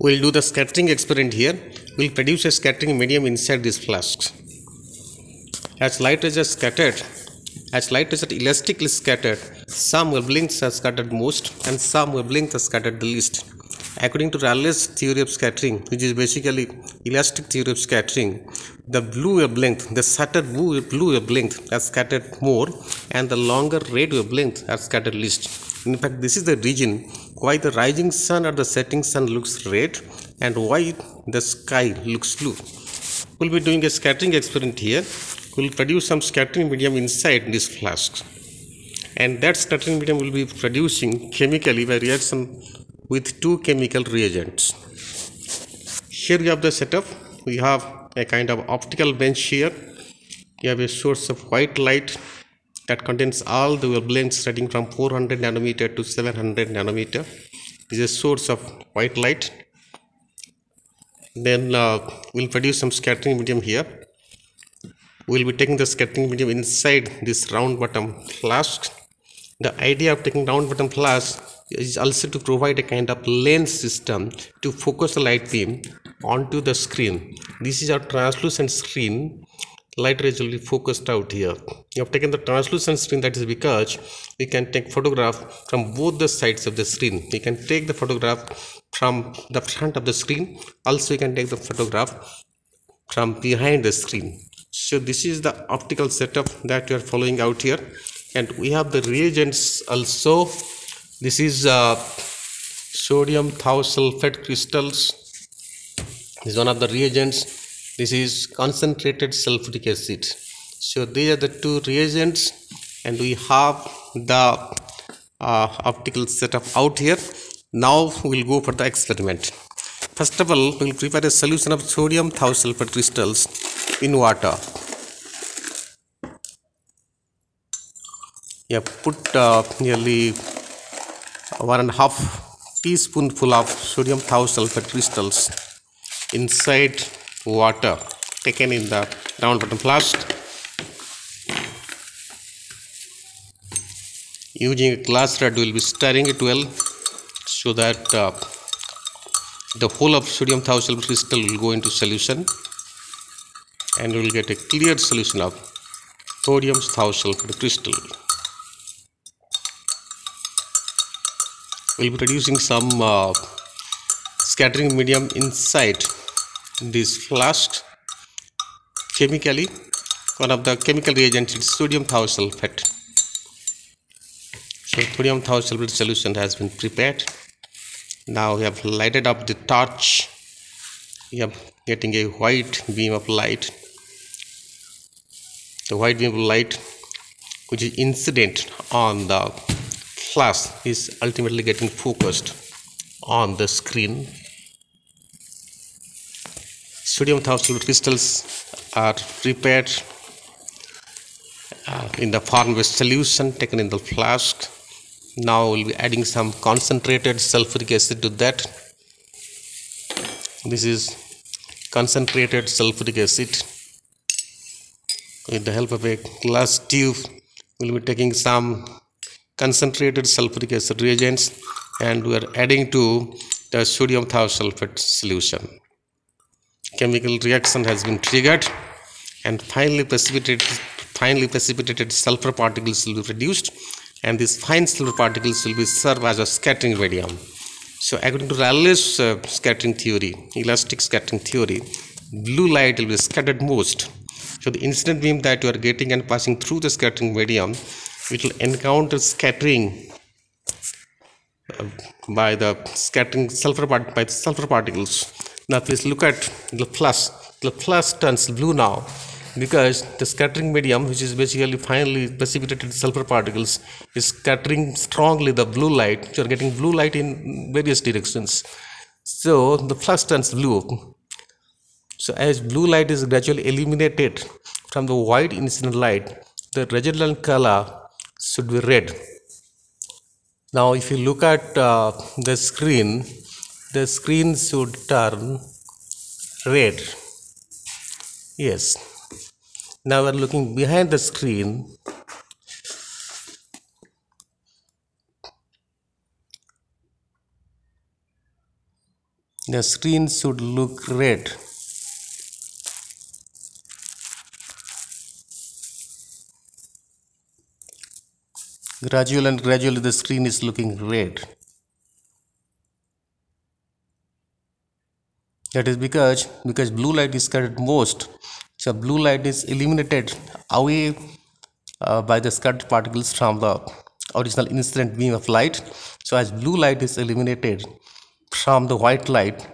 We'll do the scattering experiment here. We'll produce a scattering medium inside these flasks. As light rays are scattered, elastically scattered, some wavelengths are scattered most and some wavelengths are scattered the least. According to Rayleigh's theory of scattering, which is basically elastic theory of scattering, the blue wavelength, the scattered blue wavelength are scattered more and the longer red wavelength are scattered least. In fact, this is the reason why the rising sun or the setting sun looks red and why the sky looks blue. We'll be doing a scattering experiment here. We'll produce some scattering medium inside this flask, and that scattering medium will be producing chemically by reaction with two chemical reagents. Here we have the setup. We have a kind of optical bench here. We have a source of white light that contains all the wavelengths starting from 400 nanometer to 700 nanometer. This is a source of white light. Then we'll produce some scattering medium here. We'll be taking the scattering medium inside this round bottom flask. The idea of taking round bottom flask is also to provide a kind of lens system to focus the light beam onto the screen. This is our translucent screen. Light rays will be focused out here. We have taken the translucent screen, that is because we can take photograph from both the sides of the screen. We can take the photograph from the front of the screen. Also, we can take the photograph from behind the screen. So this is the optical setup that we are following out here, and we have the reagents also. This is sodium thiosulfate crystals. This is one of the reagents. This is concentrated sulfuric acid. So these are the two reagents, and we have the optical setup out here. Now we will go for the experiment. First of all, we will prepare a solution of sodium thiosulfate crystals in water. Put nearly 1.5 teaspoonful of sodium thiosulfate crystals inside water taken in the round bottom flask. Using a glass rod, we will be stirring it well so that the whole of sodium thiosulfate crystal will go into solution, and we will get a clear solution of sodium thiosulfate crystal. We will be producing some scattering medium inside this flask. Chemically, one of the chemical reagents is sodium thiosulfate. So sodium thiosulfate solution has been prepared. Now we have lighted up the torch. We are getting a white beam of light. The white beam of light, which is incident on the flask, is ultimately getting focused on the screen. Sodium thiosulfate crystals are prepared in the form of a solution taken in the flask. Now we'll be adding some concentrated sulfuric acid to that. This is concentrated sulfuric acid. With the help of a glass tube, we'll be taking some concentrated sulfuric acid reagents, and we are adding to the sodium thiosulfate solution. Chemical reaction has been triggered, and finely precipitated sulfur particles will be produced, and these fine sulfur particles will be served as a scattering medium. So according to Rayleigh's scattering theory, elastic scattering theory, blue light will be scattered most. So the incident beam that you are getting and passing through the scattering medium, which will encounter scattering by the scattering sulfur particles. Now please look at the flask. The flask turns blue now because the scattering medium, which is basically finely precipitated sulfur particles, is scattering strongly the blue light. You are getting blue light in various directions. So the flask turns blue. So as blue light is gradually eliminated from the white incident light, the resultant color should be red. Now if you look at the screen should turn red. Yes. Now we are looking behind the screen. the screen should look red. Gradually the screen is looking red. That is because blue light is scattered most, so blue light is eliminated away by the scattered particles from the original incident beam of light. So as blue light is eliminated from the white light,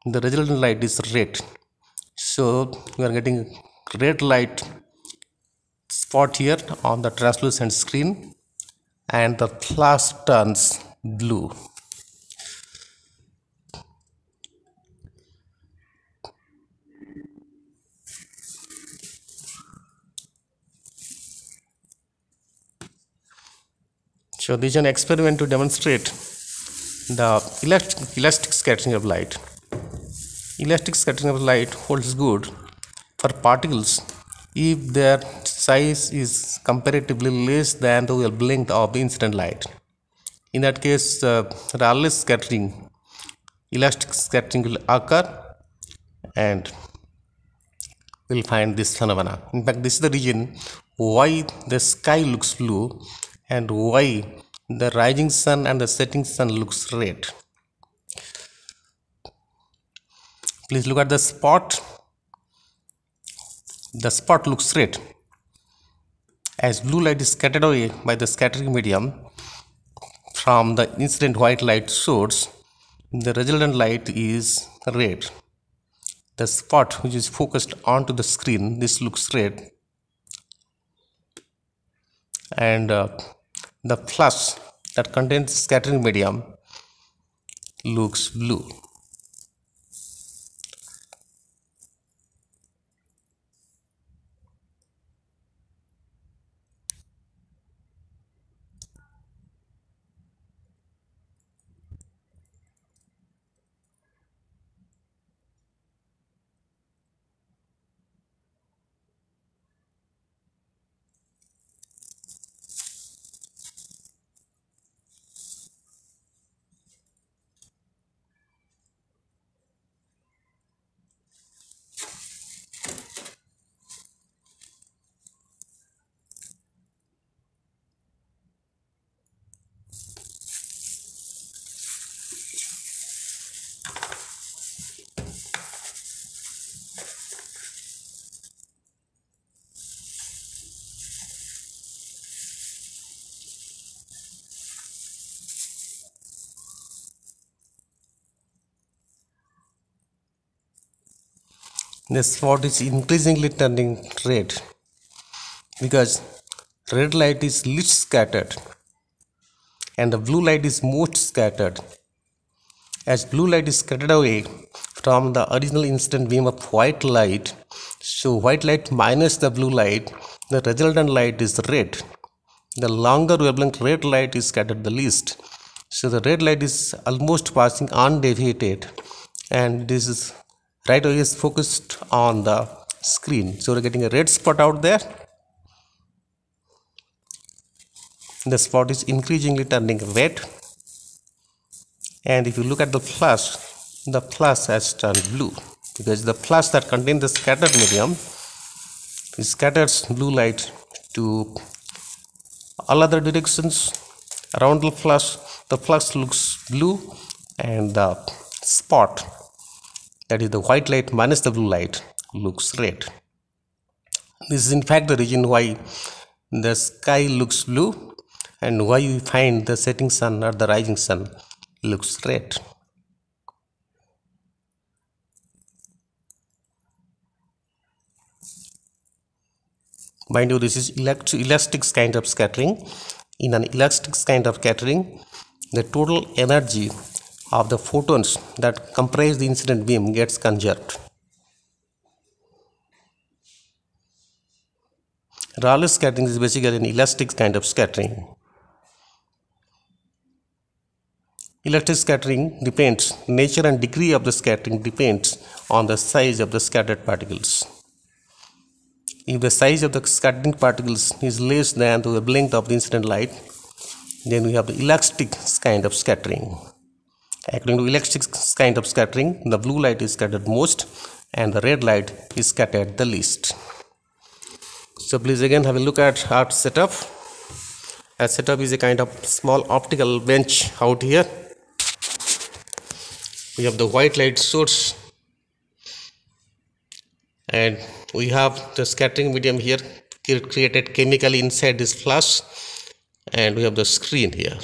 the resultant light is red. So we are getting red light spot here on the translucent screen, and the flash turns blue. So this is an experiment to demonstrate the elastic scattering of light. Elastic scattering of light holds good for particles if their size is comparatively less than the wavelength of the incident light. In that case, Rayleigh scattering, elastic scattering will occur, and we'll find this phenomena. In fact, this is the reason why the sky looks blue and why the rising sun and the setting sun looks red. Please look at the spot. The spot looks red. As blue light is scattered away by the scattering medium from the incident white light source, the resultant light is red. The spot which is focused onto the screen, this looks red, and the flash that contains scattering medium looks blue. The spot is increasingly turning red because red light is least scattered and the blue light is most scattered. As blue light is scattered away from the original incident beam of white light, so white light minus the blue light, the resultant light is red. The longer wavelength red light is scattered the least, so the red light is almost passing undeviated, and this is right away is focused on the screen. So we're getting a red spot out there. The spot is increasingly turning red, and if you look at the flash has turned blue because the flash that contains the scattered medium scatters blue light to all other directions around the flash. The flash looks blue, and the spot, that is the white light minus the blue light, looks red. This is in fact the reason why the sky looks blue and why we find the setting sun or the rising sun looks red. Mind you, this is elastic kind of scattering. In an elastic kind of scattering, the total energy of the photons that comprise the incident beam gets conserved. Rayleigh scattering is basically an elastic kind of scattering. Elastic scattering depends, nature and degree of the scattering depends on the size of the scattered particles. If the size of the scattering particles is less than the wavelength of the incident light, then we have the elastic kind of scattering. According to electric kind of scattering, the blue light is scattered most and the red light is scattered the least. So please again have a look at our setup. Our setup is a kind of small optical bench out here. We have the white light source and we have the scattering medium here created chemically inside this flash, and we have the screen here.